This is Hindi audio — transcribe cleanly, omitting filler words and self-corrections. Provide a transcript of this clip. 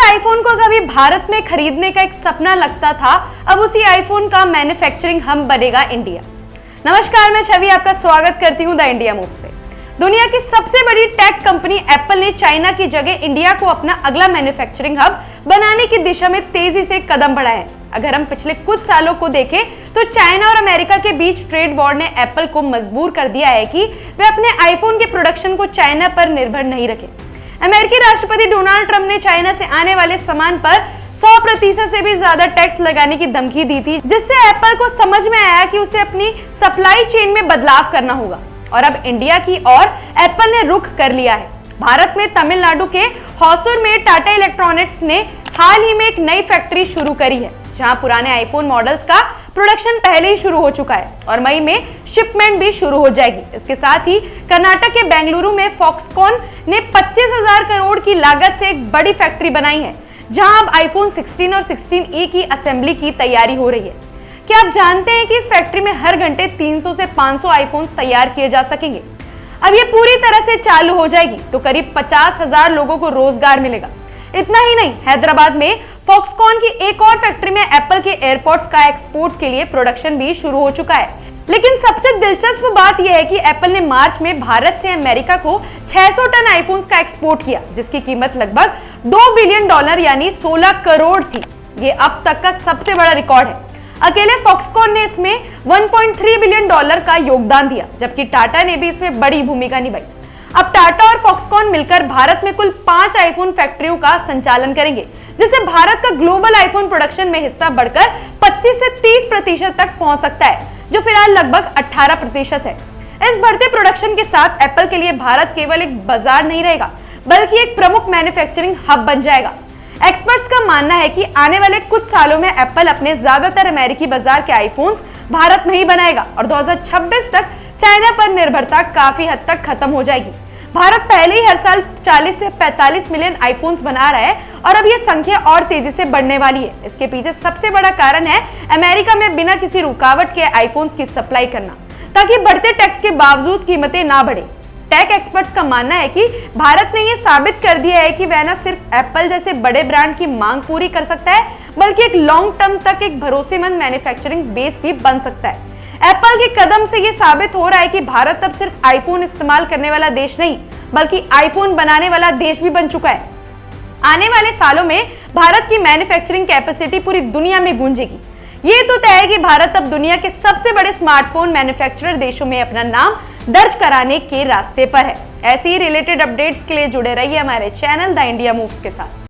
आईफोन को कभी भारत में खरीदने का एक सपना लगता था, अब उसी आईफोन का मैन्युफैक्चरिंग हब बनेगा इंडिया। नमस्कार, मैं छवि आपका स्वागत करती हूं द इंडिया मूव्स पे। दुनिया की सबसे बड़ी टेक कंपनी एप्पल ने चाइना की जगह इंडिया को अपना अगला मैन्युफैक्चरिंग हब बनाने की दिशा में तेजी से कदम बढ़ाए हैं। अगर हम पिछले कुछ सालों को देखें तो चाइना और अमेरिका के बीच ट्रेड वॉर ने एप्पल को मजबूर कर दिया है कि वे अपने आईफोन के प्रोडक्शन को चाइना पर निर्भर नहीं रखें। अमेरिकी राष्ट्रपति डोनाल्ड ट्रंप ने चाइना से आने वाले सामान पर 100% से भी ज्यादा टैक्स लगाने की धमकी दी थी, जिससे एप्पल को समझ में आया कि उसे अपनी सप्लाई चेन में बदलाव करना होगा और अब इंडिया की ओर एप्पल ने रुख कर लिया है। भारत में तमिलनाडु के होसुर में टाटा इलेक्ट्रॉनिक्स ने हाल ही में एक नई फैक्ट्री शुरू करी है, जहां पुराने आईफोन मॉडल्स का प्रोडक्शन पहले ही शुरू हो चुका है और मई में शिपमेंट भी शुरू हो जाएगी। इसके साथ ही कर्नाटक के बेंगलुरु में फॉक्सकॉन ने 25,000 करोड़ की लागत से एक बड़ी फैक्ट्री बनाई है, जहां अब आईफोन 16 और 16e की असेंबली की तैयारी हो रही है। क्या आप जानते हैं कि इस फैक्ट्री में हर घंटे 300 से 500 आईफोन्स तैयार किए जा सकेंगे? अब ये पूरी तरह से चालू हो जाएगी तो करीब 50,000 लोगों को रोजगार मिलेगा। इतना ही नहीं, हैदराबाद में फॉक्सकॉन की एक और फैक्ट्री में एप्पल के एयरपॉड्स का एक्सपोर्ट के लिए प्रोडक्शन भी शुरू हो चुका है। लेकिन सबसे दिलचस्प बात यह है कि एप्पल ने मार्च में भारत से अमेरिका को 600 टन आईफोन्स का एक्सपोर्ट किया, जिसकी कीमत लगभग $2 बिलियन यानी 16 करोड़ थी। ये अब तक का सबसे बड़ा रिकॉर्ड है। अकेले फॉक्सकॉन ने इसमें $1.3 बिलियन का योगदान दिया, जबकि टाटा ने भी इसमें बड़ी भूमिका निभाई। अब टाटा और फॉक्सकॉन मिलकर भारत में कुल 5 आईफोन फैक्ट्रियों का संचालन करेंगे, जिससे भारत का ग्लोबल आईफोन प्रोडक्शन में हिस्सा बढ़कर 25 से 30% तक पहुंच सकता है, जो फिलहाल लगभग 18% है। इस बढ़ते प्रोडक्शन के साथ एप्पल के लिए भारत केवल एक बाजार नहीं रहेगा, बल्कि एक प्रमुख मैन्युफैक्चरिंग हब बन जाएगा। एक्सपर्ट्स का मानना है कि आने वाले कुछ सालों में एप्पल अपने ज्यादातर अमेरिकी बाजार के आईफोन्स भारत में ही बनाएगा और 2026 तक चाइना पर निर्भरता काफी हद तक खत्म हो जाएगी। भारत पहले ही हर साल 40 से 45 मिलियन आईफोन्स बना रहा है और अब यह संख्या और तेजी से बढ़ने वाली है। इसके पीछे सबसे बड़ा कारण है अमेरिका में बिना किसी रुकावट के आईफोन्स की सप्लाई करना, ताकि बढ़ते टैक्स के बावजूद कीमतें ना बढ़े। टेक एक्सपर्ट्स का मानना है कि भारत ने यह साबित कर दिया है कि वह न सिर्फ एप्पल जैसे बड़े ब्रांड की मांग पूरी कर सकता है, बल्कि एक लॉन्ग टर्म तक एक भरोसेमंद मैन्युफैक्चरिंग बेस भी बन सकता है। एप्पल के कदम से यह साबित हो रहा है कि भारत अब सिर्फ आईफोन इस्तेमाल करने वाला देश नहीं, बल्कि आईफोन बनाने वाला देश भी बन चुका है। आने वाले सालों में भारत की मैन्युफैक्चरिंग कैपेसिटी पूरी दुनिया में गूंजेगी। ये तो तय है कि भारत अब दुनिया के सबसे बड़े स्मार्टफोन मैन्युफैक्चरर देशों में अपना नाम दर्ज कराने के रास्ते पर है। ऐसे ही रिलेटेड अपडेट्स के लिए जुड़े रहिए हमारे चैनल द इंडिया मूव्स के साथ।